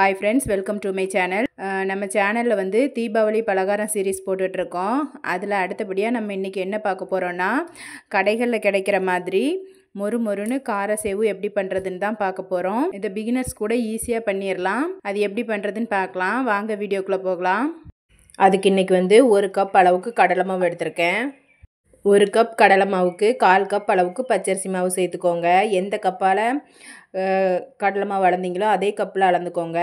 Hi friends, welcome to my channel. நம்ம சேனல்ல வந்து தீபாவளி பலகாரம் சீரிஸ் போட்டுட்டு இருக்கோம். அதுல அடுத்தபடியா நம்ம இன்னைக்கு என்ன பார்க்க போறோம்னா கடைகள்ல கிடைக்கிற மாதிரி மொறுமொறுன்னு கார சேவு எப்படி பண்றதுன்னு தான் பார்க்க போறோம். இத பிகினர்ஸ் கூட ஈஸியா பண்ணிரலாம். அது எப்படி பண்றதுன்னு பார்க்கலாம். வாங்க வீடியோக்குள்ள போகலாம். அதுக்கு இன்னைக்கு வந்து 1 கப் அளவுக்கு கடலை மாவு எடுத்துர்க்கேன். 1 கப் கடலை மாவுக்கு 1/4 கப் அளவுக்கு பச்சரிசி மாவு சேர்த்துக்கோங்க. எந்த கப்பால கடலை மாவு அளந்தீங்களோ அதே கப்பில் அளந்துக்கோங்க.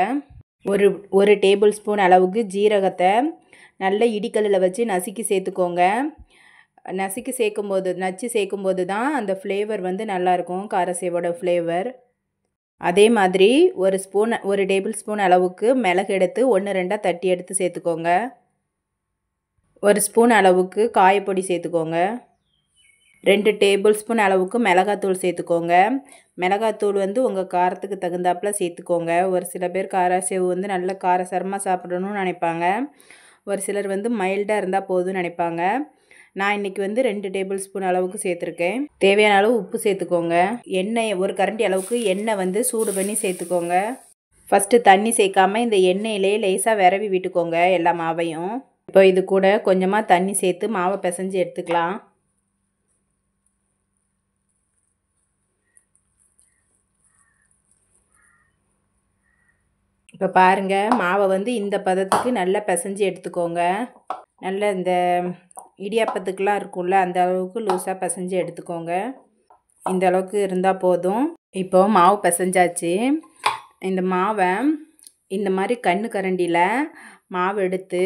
ஒரு டேபிள் ஸ்பூன் அளவுக்கு ஜீரகத்தை நல்ல இடிக்கல்லில் வச்சு நசுக்கி சேர்த்துக்கோங்க. நசுக்கி நச்சு சேர்க்கும்போது தான் அந்த ஃப்ளேவர் வந்து நல்லாயிருக்கும், காரசேவோட ஃப்ளேவர். அதே மாதிரி ஒரு டேபிள் ஸ்பூன் அளவுக்கு மிளகு எடுத்து 1-2 தட்டி எடுத்து சேர்த்துக்கோங்க. 1 ஸ்பூன் அளவுக்கு காயப்பொடி சேர்த்துக்கோங்க. 2 டேபிள் ஸ்பூன் அளவுக்கு மிளகாத்தூள் சேர்த்துக்கோங்க. மிளகாத்தூள் வந்து உங்கள் காரத்துக்கு தகுந்தாப்பில் சேர்த்துக்கோங்க. ஒரு சில பேர் காரசேவு வந்து நல்ல காரசாரமாக சாப்பிடணும்னு நினைப்பாங்க. ஒரு சிலர் வந்து மைல்டாக இருந்தால் போதும்னு நினைப்பாங்க. நான் இன்றைக்கி வந்து 2 டேபிள் ஸ்பூன் அளவுக்கு சேர்த்துருக்கேன். தேவையான அளவு உப்பு சேர்த்துக்கோங்க. எண்ணெய் 1 கரண்டி அளவுக்கு எண்ணெய் வந்து சூடு பண்ணி சேர்த்துக்கோங்க. ஃபஸ்ட்டு தண்ணி சேர்க்காமல் இந்த எண்ணெயிலே லேசாக விரவி விட்டுக்கோங்க எல்லா மாவையும். இப்போ இது கூட கொஞ்சமாக தண்ணி சேர்த்து மாவை பிசைஞ்சு எடுத்துக்கலாம். இப்போ பாருங்கள், மாவை வந்து இந்த பதத்துக்கு நல்லா பிசைஞ்சு எடுத்துக்கோங்க. நல்ல இந்த இடியாப்பத்துக்கெலாம் இருக்கும்ல அந்த அளவுக்கு லூஸாக பிசைஞ்சு எடுத்துக்கோங்க. இந்த அளவுக்கு இருந்தால் போதும். இப்போ மாவு பிசைஞ்சாச்சு. இந்த மாவை இந்த மாதிரி கரண்டியில் மாவு எடுத்து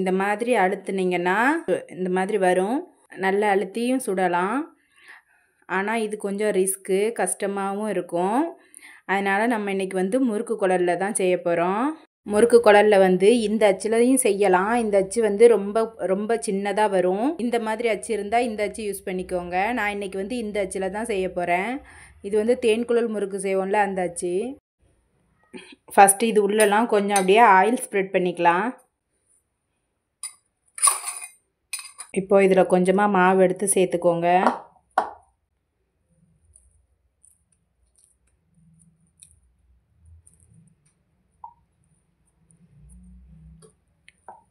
இந்த மாதிரி அழுத்துனீங்கன்னா இந்த மாதிரி வரும். நல்லா அழுத்தியும் சுடலாம். ஆனால் இது கொஞ்சம் ரிஸ்க்கு, கஷ்டமாகவும் இருக்கும். அதனால் நம்ம இன்றைக்கி வந்து முறுக்கு குழலில் தான் செய்ய போகிறோம். முறுக்கு குழலில் வந்து இந்த அச்சுலையும் செய்யலாம். இந்த அச்சு வந்து ரொம்ப ரொம்ப சின்னதாக வரும். இந்த மாதிரி அச்சு இருந்தால் இந்த அச்சு யூஸ் பண்ணிக்கோங்க. நான் இன்றைக்கி வந்து இந்த அச்சில் தான் செய்ய போகிறேன். இது வந்து தேன்குழல் முறுக்கு செய்வோம்ல அந்த அச்சு. ஃபஸ்ட்டு இது உள்ளெல்லாம் கொஞ்சம் அப்படியே ஆயில் ஸ்ப்ரெட் பண்ணிக்கலாம். இப்போது இதில் கொஞ்சமாக மாவு எடுத்து சேர்த்துக்கோங்க.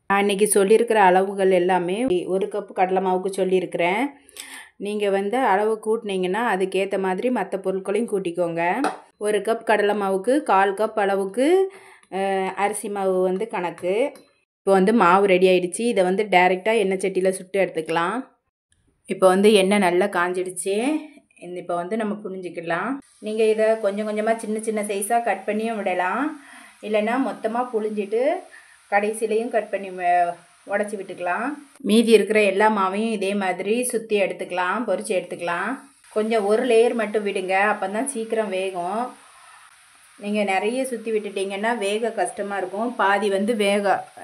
நான் இன்றைக்கி சொல்லியிருக்கிற அளவுகள் எல்லாமே 1 கப்பு கடலை மாவுக்கு சொல்லியிருக்கிறேன். நீங்கள் வந்து அளவு கூட்டினீங்கன்னா அதுக்கேற்ற மாதிரி மற்ற பொருட்களையும் கூட்டிக்கோங்க. 1 கப் கடலை மாவுக்கு 1/4 கப் அளவுக்கு அரிசி மாவு வந்து கணக்கு. இப்போ வந்து மாவு ரெடி ஆகிடுச்சு. இதை வந்து டைரெக்டாக எண்ணெய் சட்டியில் சுட்டு எடுத்துக்கலாம். இப்போ வந்து எண்ணெய் நல்லா காஞ்சிடுச்சு. இப்போ வந்து நம்ம புழிஞ்சிக்கலாம். நீங்கள் இதை கொஞ்சம் கொஞ்சமாக சின்ன சின்ன சைஸாக கட் பண்ணியும் விடலாம். இல்லைன்னா மொத்தமாக புழிஞ்சிட்டு கடைசிலையும் கட் பண்ணி உடச்சி விட்டுக்கலாம். மீதி இருக்கிற எல்லா மாவையும் இதே மாதிரி சுற்றி எடுத்துக்கலாம், பொரித்து எடுத்துக்கலாம். கொஞ்சம் ஒரு லேயர் மட்டும் விடுங்க, அப்போ தான் சீக்கிரம் வேகும். நீங்கள் நிறைய சுற்றி விட்டுட்டிங்கன்னா வேக கஷ்டமாக இருக்கும். பாதி வந்து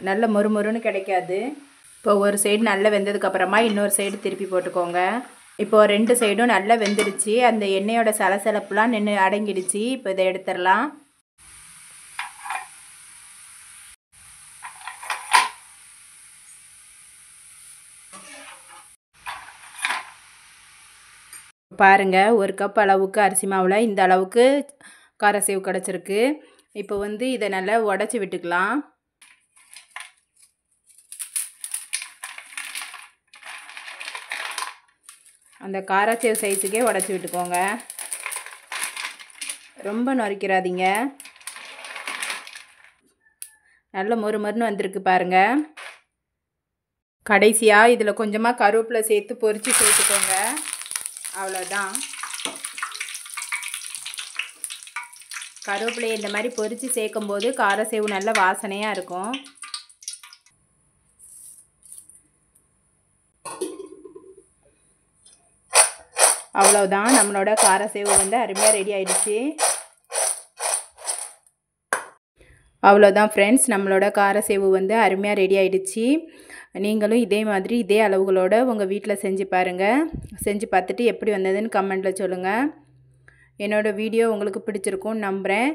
நல்ல மொறுமொறுன்னு கிடைக்காது. இப்போ ஒரு சைடு நல்லா வெந்ததுக்கப்புறமா இன்னொரு சைடு திருப்பி போட்டுக்கோங்க. இப்போ 2 சைடும் நல்லா வெந்துடுச்சு. அந்த எண்ணெயோட சலசலப்புலாம் நின்று அடங்கிடுச்சு. இப்போ இதை எடுத்துடலாம். பாருங்கள், 1 கப் அளவுக்கு அரிசி மாவில் இந்த அளவுக்கு காரசேவு கிடச்சிருக்கு. இப்போ வந்து இதை நல்லா உடச்சி விட்டுக்கலாம். அந்த காரசேவு சைஸுக்கே உடச்சி விட்டுக்கோங்க. ரொம்ப நொறுக்கிறாதீங்க. நல்ல மொறுமொறுன்னு வந்திருக்கு பாருங்கள். கடைசியாக இதில் கொஞ்சமாக கருவேப்பிலை சேர்த்து பொரித்து சேர்த்துக்கோங்க. அவ்வளோதான். கருவேப்பிலையை இந்த மாதிரி பொரித்து சேர்க்கும்போது காரசேவு நல்ல வாசனையாக இருக்கும். அவ்வளோதான், நம்மளோட காரசேவு வந்து அருமையாக ரெடி ஆகிடுச்சு. அவ்வளோதான் ஃப்ரெண்ட்ஸ், நம்மளோட காரசேவு வந்து அருமையாக ரெடி ஆகிடுச்சு. நீங்களும் இதே மாதிரி இதே அளவுகளோட உங்கள் வீட்டில் செஞ்சு பாருங்கள். செஞ்சு பார்த்துட்டு எப்படி வந்ததுன்னு கமெண்ட்டில் சொல்லுங்கள். என்னோடய வீடியோ உங்களுக்கு பிடிச்சிருக்கும்னு நம்புகிறேன்.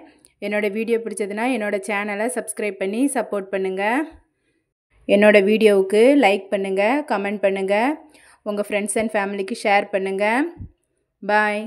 என்னோடய வீடியோ பிடிச்சதுன்னா என்னோடய சேனலை சப்ஸ்கிரைப் பண்ணி சப்போர்ட் பண்ணுங்கள். என்னோடய வீடியோவுக்கு லைக் பண்ணுங்கள், கமெண்ட் பண்ணுங்கள், உங்கள் ஃப்ரெண்ட்ஸ் அண்ட் ஃபேமிலிக்கு ஷேர் பண்ணுங்கள். பாய்.